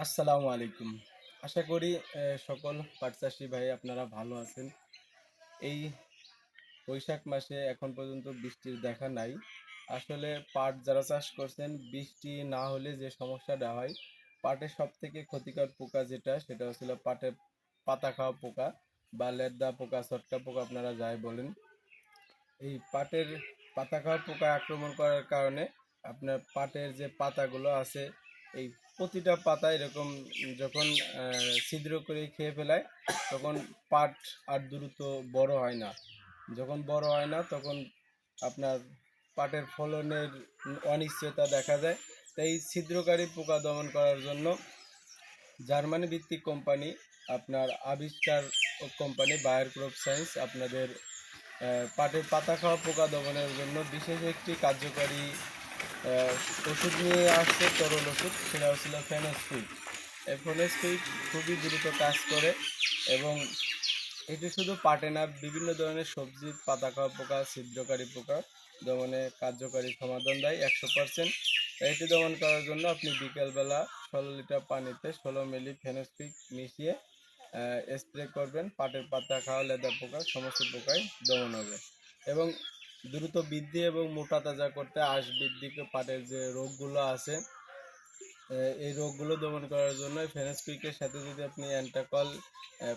আসসালামু আলাইকুম। আশা করি সকল পাট চাষী ভাই আপনারা ভালো আছেন। এই বৈশাখ মাসে এখন পর্যন্ত বৃষ্টির দেখা নাই। আসলে পাট যারা চাষ করছেন বৃষ্টি না হলে যে সমস্যাটা হয়, পাটের সবথেকে ক্ষতিকর পোকা যেটা সেটা হচ্ছিল পাটের পাতা খাওয়া পোকা বা লেদা পোকা, ছত্রাক পোকা আপনারা যাই বলেন। এই পাটের পাতা খাওয়া পোকা আক্রমণ করার কারণে আপনার পাটের যে পাতাগুলো আছে এই প্রতিটা পাতা এরকম যখন ছিদ্র করে খেয়ে ফেলায় তখন পাট আর দ্রুত বড় হয় না। যখন বড় হয় না তখন আপনার পাটের ফলনের অনিশ্চয়তা দেখা যায়। তাই ছিদ্রকারী পোকা দমন করার জন্য জার্মানি ভিত্তিক কোম্পানি আপনার আবিষ্কার কোম্পানি বায়ার ক্রপ সায়েন্স আপনাদের পাটের পাতা খাওয়া পোকা দমনের জন্য বিশেষ একটি কার্যকরী ওষুধ নিয়ে আসছে, তরল ওষুধ, সেটা হচ্ছিল ফেনোস্কুইড। এই ফেনোস্কুইড খুবই দ্রুত কাজ করে এবং এটি শুধু পাটে না, বিভিন্ন ধরনের সবজির পাতা খাওয়া পোকা, ছিদ্রকারী পোকা দমনে কার্যকরী সমাধান দেয় 100%। এটি দমন করার জন্য আপনি বিকেলবেলা 16 লিটার পানিতে 16 মিলি ফেনোস্কুইড মিশিয়ে স্প্রে করবেন। পাটের পাতা খাওয়া লেদা পোকা সমস্ত পোকাই দমন হবে এবং দ্রুত বৃদ্ধি এবং মোটা তাজা করতে আঁশ বৃদ্ধি পাটের যে রোগগুলো আছে এই রোগগুলো দমন করার জন্য ফেনোস্কুইকের সাথে যদি আপনি অ্যান্টাকল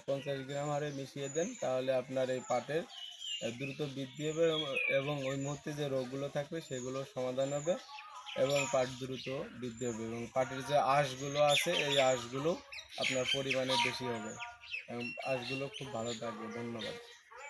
50 গ্রাম হারে মিশিয়ে দেন তাহলে আপনার এই পাটের দ্রুত বৃদ্ধি হবে এবং ওই মুহূর্তে যে রোগগুলো থাকবে সেগুলোর সমাধান হবে এবং পাট দ্রুত বৃদ্ধি হবে এবং পাটের যে আঁশগুলো আছে এই আঁশগুলো আপনার পরিমাণে বেশি হবে এবং আঁশগুলো খুব ভালো থাকবে। ধন্যবাদ।